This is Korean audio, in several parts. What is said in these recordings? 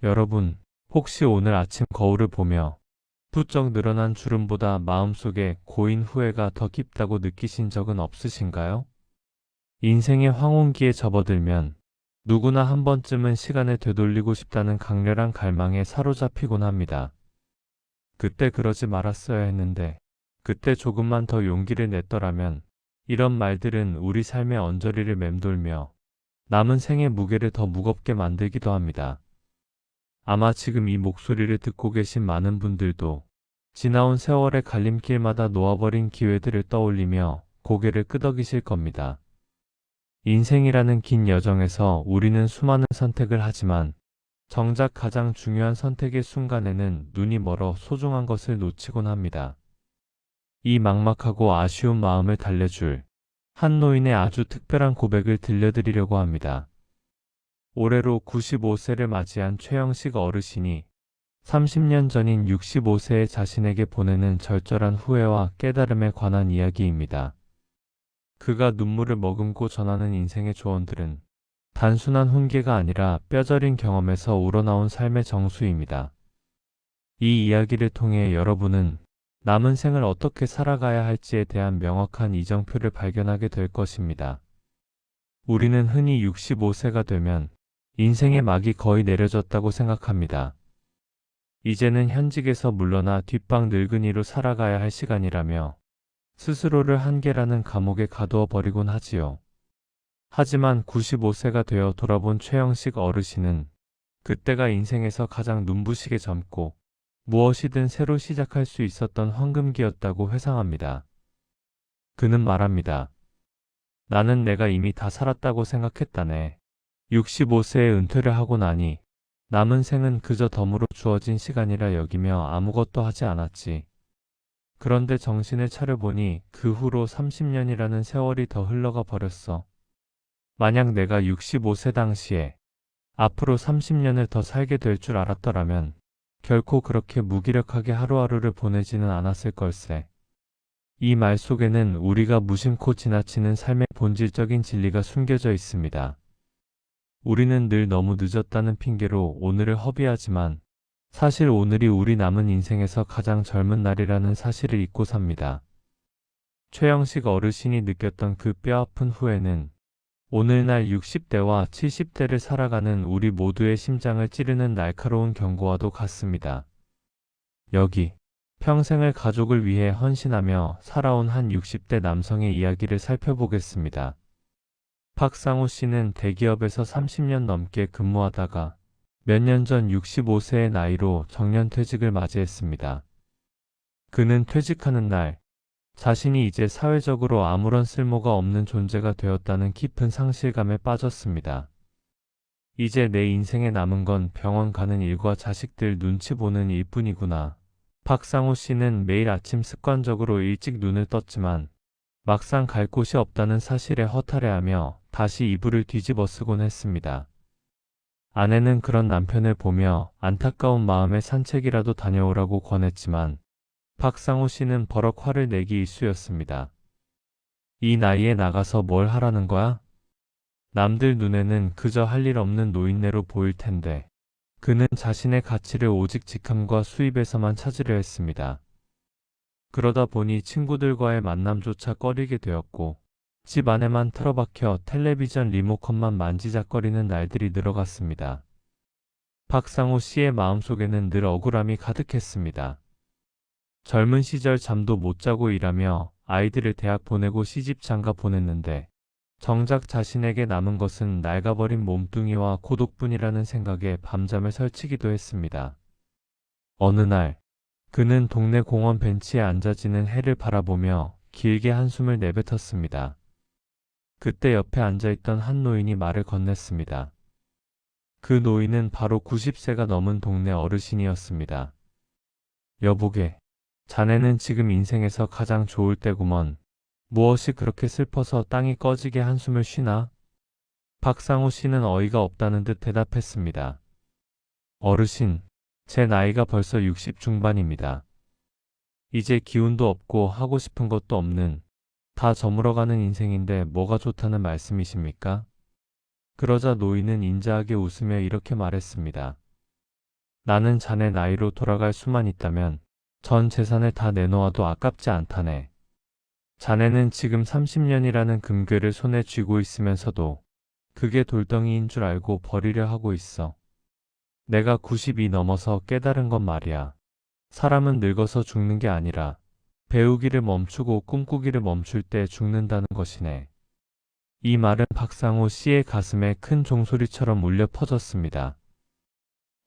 여러분, 혹시 오늘 아침 거울을 보며 부쩍 늘어난 주름보다 마음속에 고인 후회가 더 깊다고 느끼신 적은 없으신가요? 인생의 황혼기에 접어들면 누구나 한 번쯤은 시간을 되돌리고 싶다는 강렬한 갈망에 사로잡히곤 합니다. 그때 그러지 말았어야 했는데, 그때 조금만 더 용기를 냈더라면, 이런 말들은 우리 삶의 언저리를 맴돌며 남은 생의 무게를 더 무겁게 만들기도 합니다. 아마 지금 이 목소리를 듣고 계신 많은 분들도 지나온 세월의 갈림길마다 놓아버린 기회들을 떠올리며 고개를 끄덕이실 겁니다. 인생이라는 긴 여정에서 우리는 수많은 선택을 하지만 정작 가장 중요한 선택의 순간에는 눈이 멀어 소중한 것을 놓치곤 합니다. 이 막막하고 아쉬운 마음을 달래줄 한 노인의 아주 특별한 고백을 들려드리려고 합니다. 올해로 95세를 맞이한 최영식 어르신이 30년 전인 65세의 자신에게 보내는 절절한 후회와 깨달음에 관한 이야기입니다. 그가 눈물을 머금고 전하는 인생의 조언들은 단순한 훈계가 아니라 뼈저린 경험에서 우러나온 삶의 정수입니다. 이 이야기를 통해 여러분은 남은 생을 어떻게 살아가야 할지에 대한 명확한 이정표를 발견하게 될 것입니다. 우리는 흔히 65세가 되면 인생의 막이 거의 내려졌다고 생각합니다. 이제는 현직에서 물러나 뒷방 늙은이로 살아가야 할 시간이라며 스스로를 한계라는 감옥에 가두어 버리곤 하지요. 하지만 95세가 되어 돌아본 최영식 어르신은 그때가 인생에서 가장 눈부시게 젊고 무엇이든 새로 시작할 수 있었던 황금기였다고 회상합니다. 그는 말합니다. 나는 내가 이미 다 살았다고 생각했다네. 65세에 은퇴를 하고 나니 남은 생은 그저 덤으로 주어진 시간이라 여기며 아무것도 하지 않았지. 그런데 정신을 차려보니 그 후로 30년이라는 세월이 더 흘러가 버렸어. 만약 내가 65세 당시에 앞으로 30년을 더 살게 될 줄 알았더라면 결코 그렇게 무기력하게 하루하루를 보내지는 않았을 걸세. 이 말 속에는 우리가 무심코 지나치는 삶의 본질적인 진리가 숨겨져 있습니다. 우리는 늘 너무 늦었다는 핑계로 오늘을 허비하지만 사실 오늘이 우리 남은 인생에서 가장 젊은 날이라는 사실을 잊고 삽니다. 최영식 어르신이 느꼈던 그 뼈아픈 후회는 오늘날 60대와 70대를 살아가는 우리 모두의 심장을 찌르는 날카로운 경고와도 같습니다. 여기 평생을 가족을 위해 헌신하며 살아온 한 60대 남성의 이야기를 살펴보겠습니다. 박상우 씨는 대기업에서 30년 넘게 근무하다가 몇 년 전 65세의 나이로 정년퇴직을 맞이했습니다. 그는 퇴직하는 날 자신이 이제 사회적으로 아무런 쓸모가 없는 존재가 되었다는 깊은 상실감에 빠졌습니다. 이제 내 인생에 남은 건 병원 가는 일과 자식들 눈치 보는 일뿐이구나. 박상우 씨는 매일 아침 습관적으로 일찍 눈을 떴지만 막상 갈 곳이 없다는 사실에 허탈해하며 다시 이불을 뒤집어 쓰곤 했습니다. 아내는 그런 남편을 보며 안타까운 마음에 산책이라도 다녀오라고 권했지만 박상우 씨는 버럭 화를 내기 일쑤였습니다. 이 나이에 나가서 뭘 하라는 거야? 남들 눈에는 그저 할 일 없는 노인네로 보일 텐데 그는 자신의 가치를 오직 직함과 수입에서만 찾으려 했습니다. 그러다 보니 친구들과의 만남조차 꺼리게 되었고 집 안에만 틀어박혀 텔레비전 리모컨만 만지작거리는 날들이 늘어갔습니다. 박상우 씨의 마음속에는 늘 억울함이 가득했습니다. 젊은 시절 잠도 못 자고 일하며 아이들을 대학 보내고 시집 장가 보냈는데 정작 자신에게 남은 것은 낡아버린 몸뚱이와 고독뿐이라는 생각에 밤잠을 설치기도 했습니다. 어느 날 그는 동네 공원 벤치에 앉아지는 해를 바라보며 길게 한숨을 내뱉었습니다. 그때 옆에 앉아있던 한 노인이 말을 건넸습니다. 그 노인은 바로 90세가 넘은 동네 어르신이었습니다. 여보게, 자네는 지금 인생에서 가장 좋을 때구먼. 무엇이 그렇게 슬퍼서 땅이 꺼지게 한숨을 쉬나? 박상우 씨는 어이가 없다는 듯 대답했습니다. 어르신, 제 나이가 벌써 60 중반입니다. 이제 기운도 없고 하고 싶은 것도 없는 다 저물어가는 인생인데 뭐가 좋다는 말씀이십니까? 그러자 노인은 인자하게 웃으며 이렇게 말했습니다. 나는 자네 나이로 돌아갈 수만 있다면 전 재산을 다 내놓아도 아깝지 않다네. 자네는 지금 30년이라는 금괴를 손에 쥐고 있으면서도 그게 돌덩이인 줄 알고 버리려 하고 있어. 내가 90이 넘어서 깨달은 건 말이야. 사람은 늙어서 죽는 게 아니라 배우기를 멈추고 꿈꾸기를 멈출 때 죽는다는 것이네. 이 말은 박상우 씨의 가슴에 큰 종소리처럼 울려 퍼졌습니다.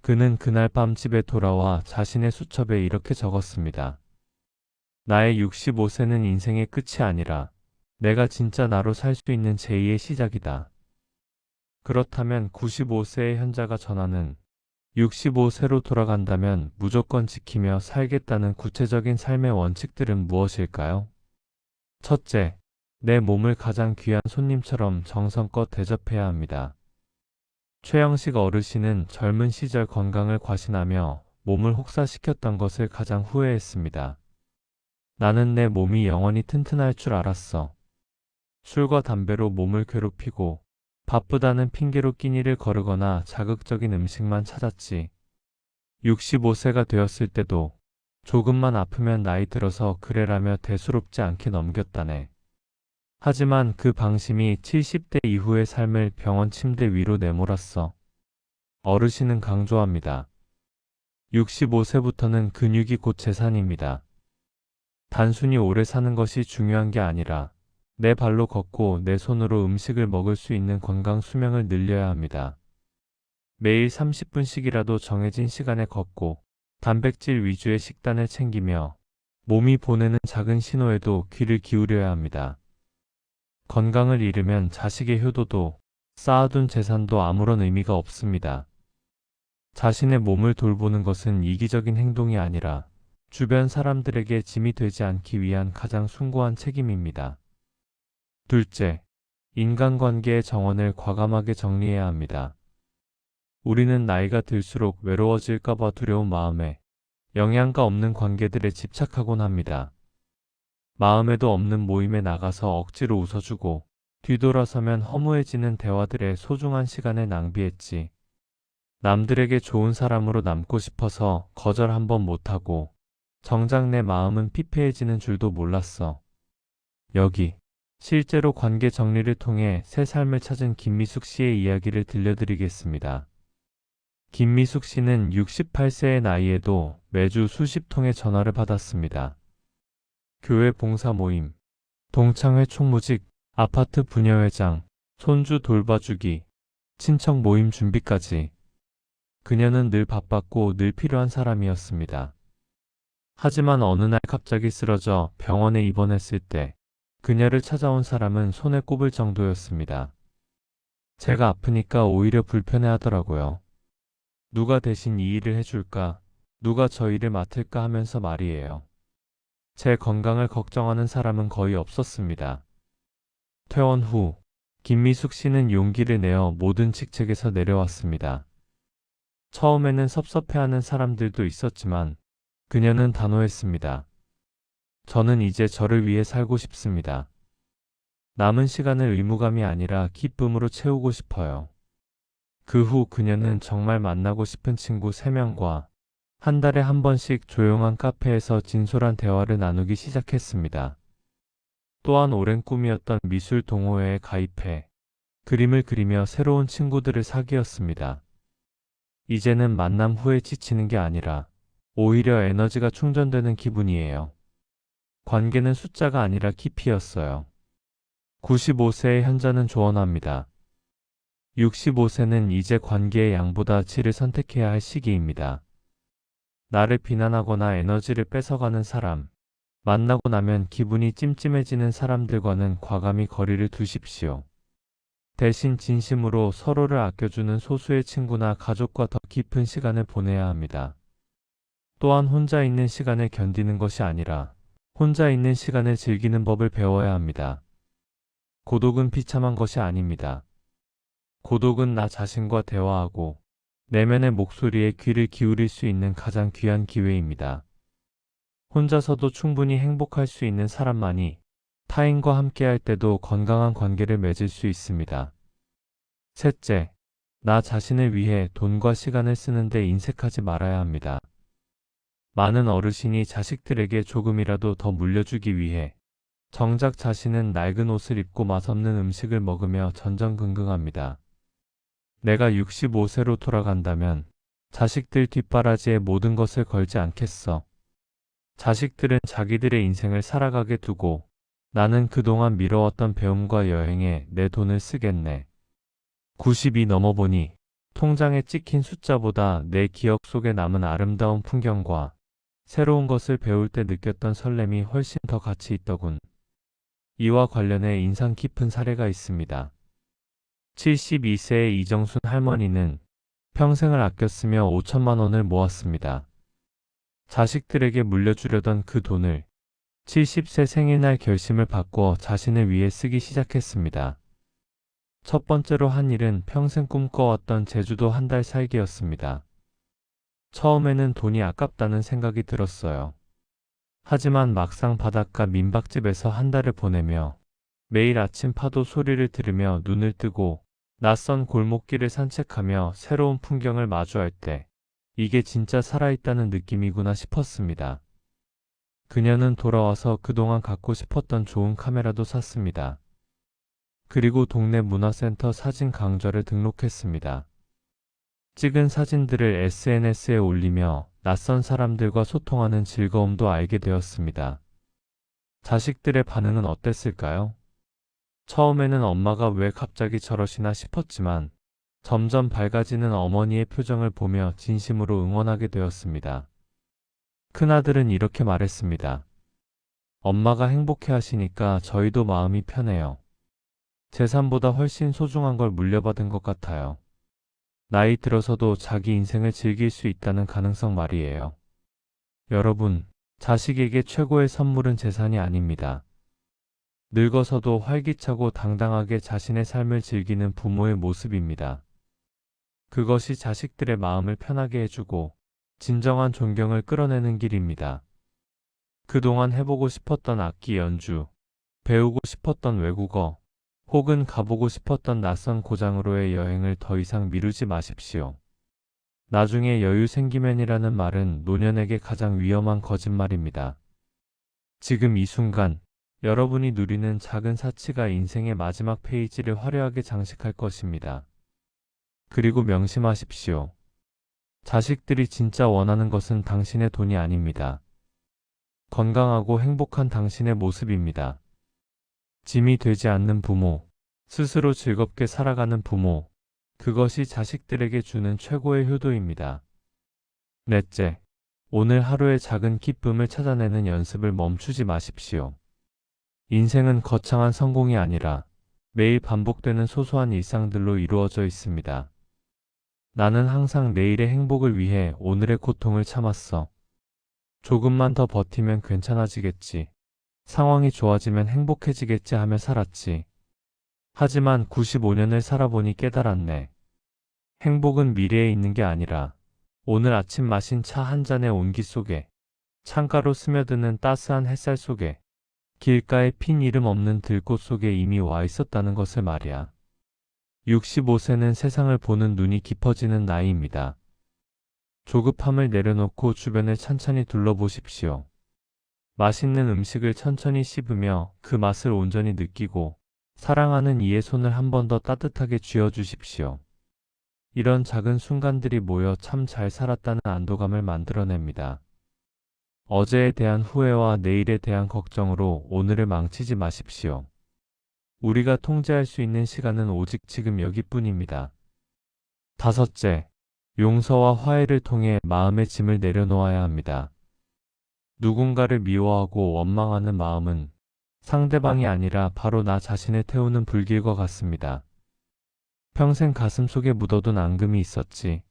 그는 그날 밤 집에 돌아와 자신의 수첩에 이렇게 적었습니다. 나의 65세는 인생의 끝이 아니라 내가 진짜 나로 살 수 있는 제2의 시작이다. 그렇다면 95세의 현자가 전하는 65세로 돌아간다면 무조건 지키며 살겠다는 구체적인 삶의 원칙들은 무엇일까요? 첫째, 내 몸을 가장 귀한 손님처럼 정성껏 대접해야 합니다. 최영식 어르신은 젊은 시절 건강을 과신하며 몸을 혹사시켰던 것을 가장 후회했습니다. 나는 내 몸이 영원히 튼튼할 줄 알았어. 술과 담배로 몸을 괴롭히고 바쁘다는 핑계로 끼니를 거르거나 자극적인 음식만 찾았지. 65세가 되었을 때도 조금만 아프면 나이 들어서 그래라며 대수롭지 않게 넘겼다네. 하지만 그 방심이 70대 이후의 삶을 병원 침대 위로 내몰았어. 어르신은 강조합니다. 65세부터는 근육이 곧 재산입니다. 단순히 오래 사는 것이 중요한 게 아니라 내 발로 걷고 내 손으로 음식을 먹을 수 있는 건강 수명을 늘려야 합니다. 매일 30분씩이라도 정해진 시간에 걷고 단백질 위주의 식단을 챙기며 몸이 보내는 작은 신호에도 귀를 기울여야 합니다. 건강을 잃으면 자식의 효도도 쌓아둔 재산도 아무런 의미가 없습니다. 자신의 몸을 돌보는 것은 이기적인 행동이 아니라 주변 사람들에게 짐이 되지 않기 위한 가장 숭고한 책임입니다. 둘째, 인간관계의 정원을 과감하게 정리해야 합니다. 우리는 나이가 들수록 외로워질까봐 두려운 마음에 영양가 없는 관계들에 집착하곤 합니다. 마음에도 없는 모임에 나가서 억지로 웃어주고 뒤돌아서면 허무해지는 대화들의 소중한 시간을 낭비했지. 남들에게 좋은 사람으로 남고 싶어서 거절 한번 못하고 정작 내 마음은 피폐해지는 줄도 몰랐어. 여기 실제로 관계 정리를 통해 새 삶을 찾은 김미숙 씨의 이야기를 들려드리겠습니다. 김미숙 씨는 68세의 나이에도 매주 수십 통의 전화를 받았습니다. 교회 봉사 모임, 동창회 총무직, 아파트 분여회장, 손주 돌봐주기, 친척 모임 준비까지. 그녀는 늘 바빴고 늘 필요한 사람이었습니다. 하지만 어느 날 갑자기 쓰러져 병원에 입원했을 때 그녀를 찾아온 사람은 손에 꼽을 정도였습니다. 제가 아프니까 오히려 불편해하더라고요. 누가 대신 이 일을 해줄까? 누가 저 일을 맡을까 하면서 말이에요. 제 건강을 걱정하는 사람은 거의 없었습니다. 퇴원 후 김미숙 씨는 용기를 내어 모든 직책에서 내려왔습니다. 처음에는 섭섭해하는 사람들도 있었지만 그녀는 단호했습니다. 저는 이제 저를 위해 살고 싶습니다. 남은 시간을 의무감이 아니라 기쁨으로 채우고 싶어요. 그 후 그녀는 정말 만나고 싶은 친구 3명과 한 달에 한 번씩 조용한 카페에서 진솔한 대화를 나누기 시작했습니다. 또한 오랜 꿈이었던 미술 동호회에 가입해 그림을 그리며 새로운 친구들을 사귀었습니다. 이제는 만남 후에 지치는 게 아니라 오히려 에너지가 충전되는 기분이에요. 관계는 숫자가 아니라 깊이였어요. 95세의 현자는 조언합니다. 65세는 이제 관계의 양보다 질을 선택해야 할 시기입니다. 나를 비난하거나 에너지를 뺏어가는 사람, 만나고 나면 기분이 찜찜해지는 사람들과는 과감히 거리를 두십시오. 대신 진심으로 서로를 아껴주는 소수의 친구나 가족과 더 깊은 시간을 보내야 합니다. 또한 혼자 있는 시간을 견디는 것이 아니라 혼자 있는 시간을 즐기는 법을 배워야 합니다. 고독은 비참한 것이 아닙니다. 고독은 나 자신과 대화하고 내면의 목소리에 귀를 기울일 수 있는 가장 귀한 기회입니다. 혼자서도 충분히 행복할 수 있는 사람만이 타인과 함께할 때도 건강한 관계를 맺을 수 있습니다. 셋째, 나 자신을 위해 돈과 시간을 쓰는데 인색하지 말아야 합니다. 많은 어르신이 자식들에게 조금이라도 더 물려주기 위해 정작 자신은 낡은 옷을 입고 맛없는 음식을 먹으며 전전긍긍합니다. 내가 65세로 돌아간다면 자식들 뒷바라지에 모든 것을 걸지 않겠어. 자식들은 자기들의 인생을 살아가게 두고 나는 그동안 미뤄왔던 배움과 여행에 내 돈을 쓰겠네. 90이 넘어보니 통장에 찍힌 숫자보다 내 기억 속에 남은 아름다운 풍경과 새로운 것을 배울 때 느꼈던 설렘이 훨씬 더 가치 있더군. 이와 관련해 인상 깊은 사례가 있습니다. 72세의 이정순 할머니는 평생을 아껴 쓰며 5천만 원을 모았습니다. 자식들에게 물려주려던 그 돈을 70세 생일날 결심을 바꿔 자신을 위해 쓰기 시작했습니다. 첫 번째로 한 일은 평생 꿈꿔왔던 제주도 한 달 살기였습니다. 처음에는 돈이 아깝다는 생각이 들었어요. 하지만 막상 바닷가 민박집에서 한 달을 보내며 매일 아침 파도 소리를 들으며 눈을 뜨고 낯선 골목길을 산책하며 새로운 풍경을 마주할 때 이게 진짜 살아있다는 느낌이구나 싶었습니다. 그녀는 돌아와서 그동안 갖고 싶었던 좋은 카메라도 샀습니다. 그리고 동네 문화센터 사진 강좌를 등록했습니다. 찍은 사진들을 SNS에 올리며 낯선 사람들과 소통하는 즐거움도 알게 되었습니다. 자식들의 반응은 어땠을까요? 처음에는 엄마가 왜 갑자기 저러시나 싶었지만 점점 밝아지는 어머니의 표정을 보며 진심으로 응원하게 되었습니다. 큰아들은 이렇게 말했습니다. 엄마가 행복해 하시니까 저희도 마음이 편해요. 재산보다 훨씬 소중한 걸 물려받은 것 같아요. 나이 들어서도 자기 인생을 즐길 수 있다는 가능성 말이에요. 여러분, 자식에게 최고의 선물은 재산이 아닙니다. 늙어서도 활기차고 당당하게 자신의 삶을 즐기는 부모의 모습입니다. 그것이 자식들의 마음을 편하게 해주고 진정한 존경을 끌어내는 길입니다. 그동안 해보고 싶었던 악기 연주, 배우고 싶었던 외국어, 혹은 가보고 싶었던 낯선 고장으로의 여행을 더 이상 미루지 마십시오. 나중에 여유 생기면이라는 말은 노년에게 가장 위험한 거짓말입니다. 지금 이 순간 여러분이 누리는 작은 사치가 인생의 마지막 페이지를 화려하게 장식할 것입니다. 그리고 명심하십시오. 자식들이 진짜 원하는 것은 당신의 돈이 아닙니다. 건강하고 행복한 당신의 모습입니다. 짐이 되지 않는 부모, 스스로 즐겁게 살아가는 부모, 그것이 자식들에게 주는 최고의 효도입니다. 넷째, 오늘 하루의 작은 기쁨을 찾아내는 연습을 멈추지 마십시오. 인생은 거창한 성공이 아니라 매일 반복되는 소소한 일상들로 이루어져 있습니다. 나는 항상 내일의 행복을 위해 오늘의 고통을 참았어. 조금만 더 버티면 괜찮아지겠지. 상황이 좋아지면 행복해지겠지 하며 살았지. 하지만 95년을 살아보니 깨달았네. 행복은 미래에 있는 게 아니라 오늘 아침 마신 차 한 잔의 온기 속에, 창가로 스며드는 따스한 햇살 속에, 길가에 핀 이름 없는 들꽃 속에 이미 와 있었다는 것을 말이야. 65세는 세상을 보는 눈이 깊어지는 나이입니다. 조급함을 내려놓고 주변을 찬찬히 둘러보십시오. 맛있는 음식을 천천히 씹으며 그 맛을 온전히 느끼고 사랑하는 이의 손을 한 번 더 따뜻하게 쥐어주십시오. 이런 작은 순간들이 모여 참 잘 살았다는 안도감을 만들어냅니다. 어제에 대한 후회와 내일에 대한 걱정으로 오늘을 망치지 마십시오. 우리가 통제할 수 있는 시간은 오직 지금 여기뿐입니다. 다섯째, 용서와 화해를 통해 마음의 짐을 내려놓아야 합니다. 누군가를 미워하고 원망하는 마음은 상대방이 아니라 바로 나 자신을 태우는 불길과 같습니다. 평생 가슴 속에 묻어둔 앙금이 있었지.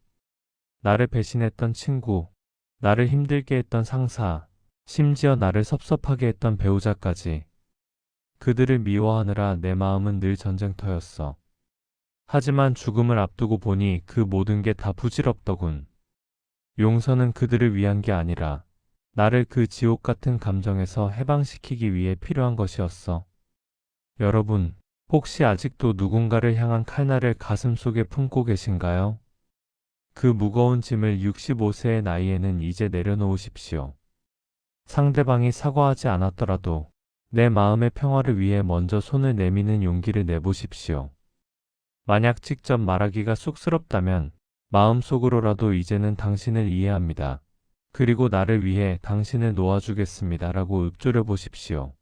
나를 배신했던 친구, 나를 힘들게 했던 상사, 심지어 나를 섭섭하게 했던 배우자까지. 그들을 미워하느라 내 마음은 늘 전쟁터였어. 하지만 죽음을 앞두고 보니 그 모든 게 다 부질없더군. 용서는 그들을 위한 게 아니라 나를 그 지옥 같은 감정에서 해방시키기 위해 필요한 것이었어. 여러분, 혹시 아직도 누군가를 향한 칼날을 가슴속에 품고 계신가요? 그 무거운 짐을 65세의 나이에는 이제 내려놓으십시오. 상대방이 사과하지 않았더라도 내 마음의 평화를 위해 먼저 손을 내미는 용기를 내보십시오. 만약 직접 말하기가 쑥스럽다면 마음속으로라도 이제는 당신을 이해합니다. 그리고 나를 위해 당신을 놓아주겠습니다. 라고 읊조려 보십시오.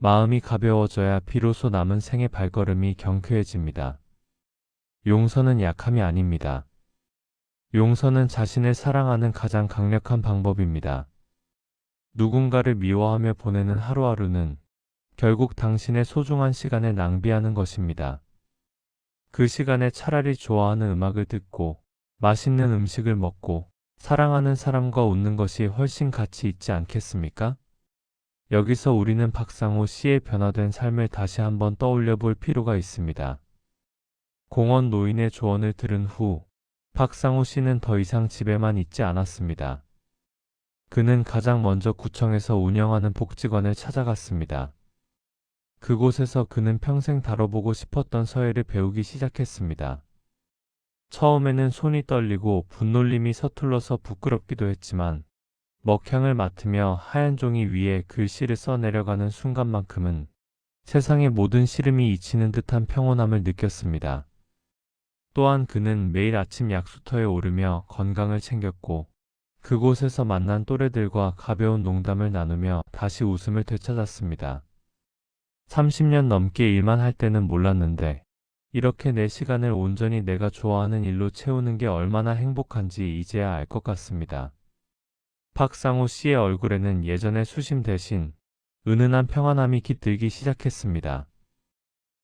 마음이 가벼워져야 비로소 남은 생의 발걸음이 경쾌해집니다. 용서는 약함이 아닙니다. 용서는 자신을 사랑하는 가장 강력한 방법입니다. 누군가를 미워하며 보내는 하루하루는 결국 당신의 소중한 시간을 낭비하는 것입니다. 그 시간에 차라리 좋아하는 음악을 듣고 맛있는 음식을 먹고 사랑하는 사람과 웃는 것이 훨씬 가치 있지 않겠습니까? 여기서 우리는 박상호 씨의 변화된 삶을 다시 한번 떠올려 볼 필요가 있습니다. 공원 노인의 조언을 들은 후 박상호 씨는 더 이상 집에만 있지 않았습니다. 그는 가장 먼저 구청에서 운영하는 복지관을 찾아갔습니다. 그곳에서 그는 평생 다뤄보고 싶었던 서예를 배우기 시작했습니다. 처음에는 손이 떨리고 분놀림이 서툴러서 부끄럽기도 했지만 먹향을 맡으며 하얀 종이 위에 글씨를 써내려가는 순간만큼은 세상의 모든 시름이 잊히는 듯한 평온함을 느꼈습니다. 또한 그는 매일 아침 약수터에 오르며 건강을 챙겼고 그곳에서 만난 또래들과 가벼운 농담을 나누며 다시 웃음을 되찾았습니다. 30년 넘게 일만 할 때는 몰랐는데 이렇게 내 시간을 온전히 내가 좋아하는 일로 채우는 게 얼마나 행복한지 이제야 알 것 같습니다. 박상호 씨의 얼굴에는 예전의 수심 대신 은은한 평안함이 깃들기 시작했습니다.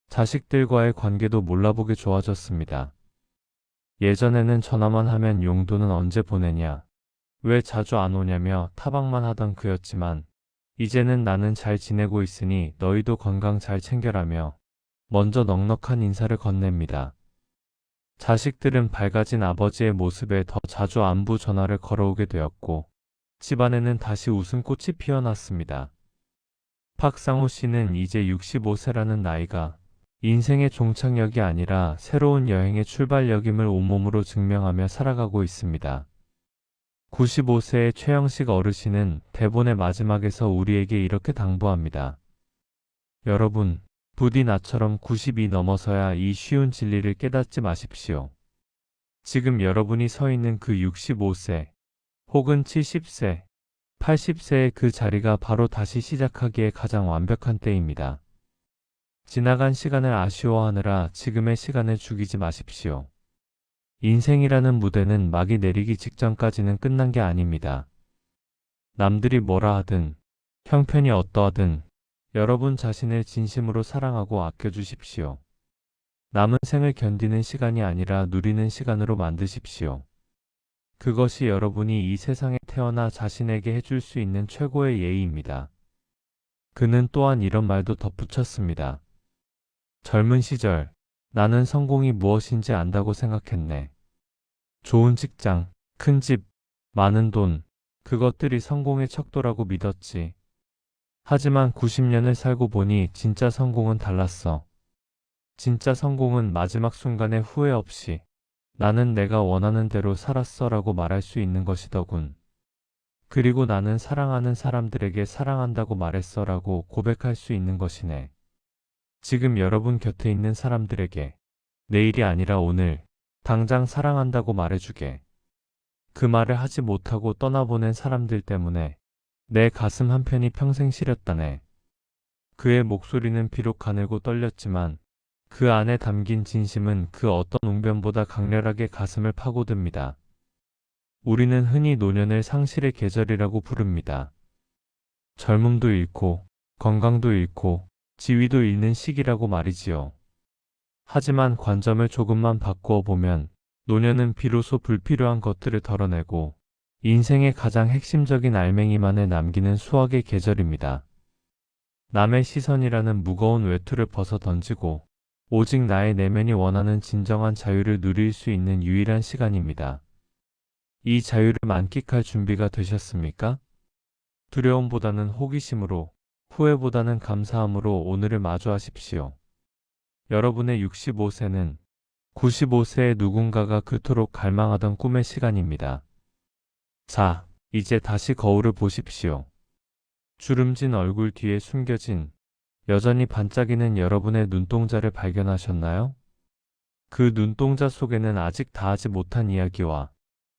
자식들과의 관계도 몰라보게 좋아졌습니다. 예전에는 전화만 하면 용돈은 언제 보내냐, 왜 자주 안 오냐며 타박만 하던 그였지만 이제는 나는 잘 지내고 있으니 너희도 건강 잘 챙겨라며 먼저 넉넉한 인사를 건넵니다. 자식들은 밝아진 아버지의 모습에 더 자주 안부 전화를 걸어오게 되었고 집안에는 다시 웃음꽃이 피어났습니다. 박상호 씨는 이제 65세라는 나이가 인생의 종착역이 아니라 새로운 여행의 출발역임을 온몸으로 증명하며 살아가고 있습니다. 95세의 최영식 어르신은 대본의 마지막에서 우리에게 이렇게 당부합니다. 여러분, 부디 나처럼 90이 넘어서야 이 쉬운 진리를 깨닫지 마십시오. 지금 여러분이 서 있는 그 65세, 혹은 70세, 80세의 그 자리가 바로 다시 시작하기에 가장 완벽한 때입니다. 지나간 시간을 아쉬워하느라 지금의 시간을 죽이지 마십시오. 인생이라는 무대는 막이 내리기 직전까지는 끝난 게 아닙니다. 남들이 뭐라 하든, 형편이 어떠하든 여러분 자신을 진심으로 사랑하고 아껴주십시오. 남은 생을 견디는 시간이 아니라 누리는 시간으로 만드십시오. 그것이 여러분이 이 세상에 태어나 자신에게 해줄 수 있는 최고의 예의입니다. 그는 또한 이런 말도 덧붙였습니다. 젊은 시절, 나는 성공이 무엇인지 안다고 생각했네. 좋은 직장, 큰 집, 많은 돈, 그것들이 성공의 척도라고 믿었지. 하지만 90년을 살고 보니 진짜 성공은 달랐어. 진짜 성공은 마지막 순간에 후회 없이 나는 내가 원하는 대로 살았어 라고 말할 수 있는 것이더군. 그리고 나는 사랑하는 사람들에게 사랑한다고 말했어 라고 고백할 수 있는 것이네. 지금 여러분 곁에 있는 사람들에게 내일이 아니라 오늘 당장 사랑한다고 말해주게. 그 말을 하지 못하고 떠나보낸 사람들 때문에 내 가슴 한편이 평생 시렸다네. 그의 목소리는 비록 가늘고 떨렸지만 그 안에 담긴 진심은 그 어떤 웅변보다 강렬하게 가슴을 파고듭니다. 우리는 흔히 노년을 상실의 계절이라고 부릅니다. 젊음도 잃고 건강도 잃고 지위도 잃는 시기라고 말이지요. 하지만 관점을 조금만 바꾸어 보면 노년은 비로소 불필요한 것들을 덜어내고 인생의 가장 핵심적인 알맹이만을 남기는 수확의 계절입니다. 남의 시선이라는 무거운 외투를 벗어 던지고 오직 나의 내면이 원하는 진정한 자유를 누릴 수 있는 유일한 시간입니다. 이 자유를 만끽할 준비가 되셨습니까? 두려움보다는 호기심으로, 후회보다는 감사함으로 오늘을 마주하십시오. 여러분의 65세는 95세의 누군가가 그토록 갈망하던 꿈의 시간입니다. 자, 이제 다시 거울을 보십시오. 주름진 얼굴 뒤에 숨겨진 여전히 반짝이는 여러분의 눈동자를 발견하셨나요? 그 눈동자 속에는 아직 다하지 못한 이야기와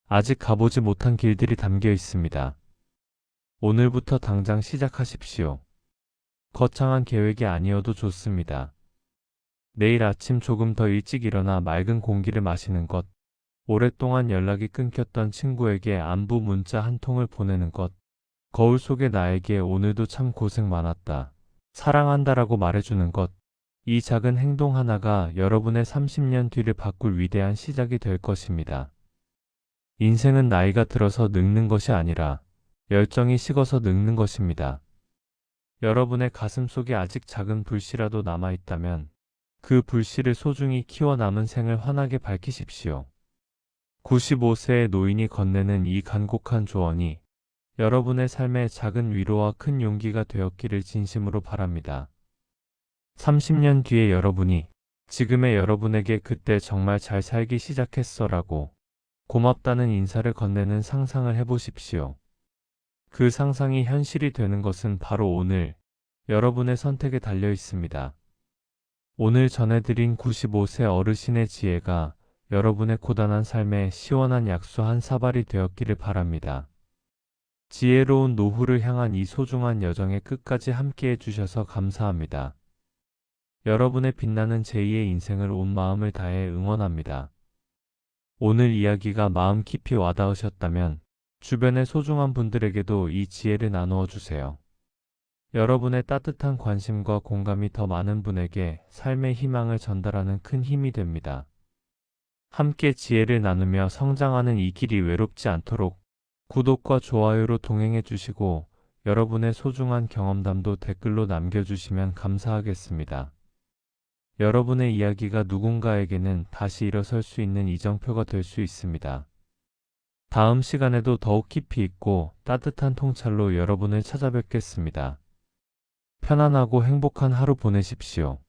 아직 가보지 못한 길들이 담겨 있습니다. 오늘부터 당장 시작하십시오. 거창한 계획이 아니어도 좋습니다. 내일 아침 조금 더 일찍 일어나 맑은 공기를 마시는 것, 오랫동안 연락이 끊겼던 친구에게 안부 문자 한 통을 보내는 것, 거울 속의 나에게 오늘도 참 고생 많았다, 사랑한다라고 말해주는 것, 이 작은 행동 하나가 여러분의 30년 뒤를 바꿀 위대한 시작이 될 것입니다. 인생은 나이가 들어서 늙는 것이 아니라 열정이 식어서 늙는 것입니다. 여러분의 가슴 속에 아직 작은 불씨라도 남아있다면 그 불씨를 소중히 키워 남은 생을 환하게 밝히십시오. 95세의 노인이 건네는 이 간곡한 조언이 여러분의 삶에 작은 위로와 큰 용기가 되었기를 진심으로 바랍니다. 30년 뒤에 여러분이 지금의 여러분에게 그때 정말 잘 살기 시작했어라고 고맙다는 인사를 건네는 상상을 해보십시오. 그 상상이 현실이 되는 것은 바로 오늘 여러분의 선택에 달려 있습니다. 오늘 전해드린 95세 어르신의 지혜가 여러분의 고단한 삶에 시원한 약수 한 사발이 되었기를 바랍니다. 지혜로운 노후를 향한 이 소중한 여정에 끝까지 함께해 주셔서 감사합니다. 여러분의 빛나는 제2의 인생을 온 마음을 다해 응원합니다. 오늘 이야기가 마음 깊이 와닿으셨다면 주변의 소중한 분들에게도 이 지혜를 나누어 주세요. 여러분의 따뜻한 관심과 공감이 더 많은 분에게 삶의 희망을 전달하는 큰 힘이 됩니다. 함께 지혜를 나누며 성장하는 이 길이 외롭지 않도록 구독과 좋아요로 동행해 주시고 여러분의 소중한 경험담도 댓글로 남겨주시면 감사하겠습니다. 여러분의 이야기가 누군가에게는 다시 일어설 수 있는 이정표가 될 수 있습니다. 다음 시간에도 더욱 깊이 있고 따뜻한 통찰로 여러분을 찾아뵙겠습니다. 편안하고 행복한 하루 보내십시오.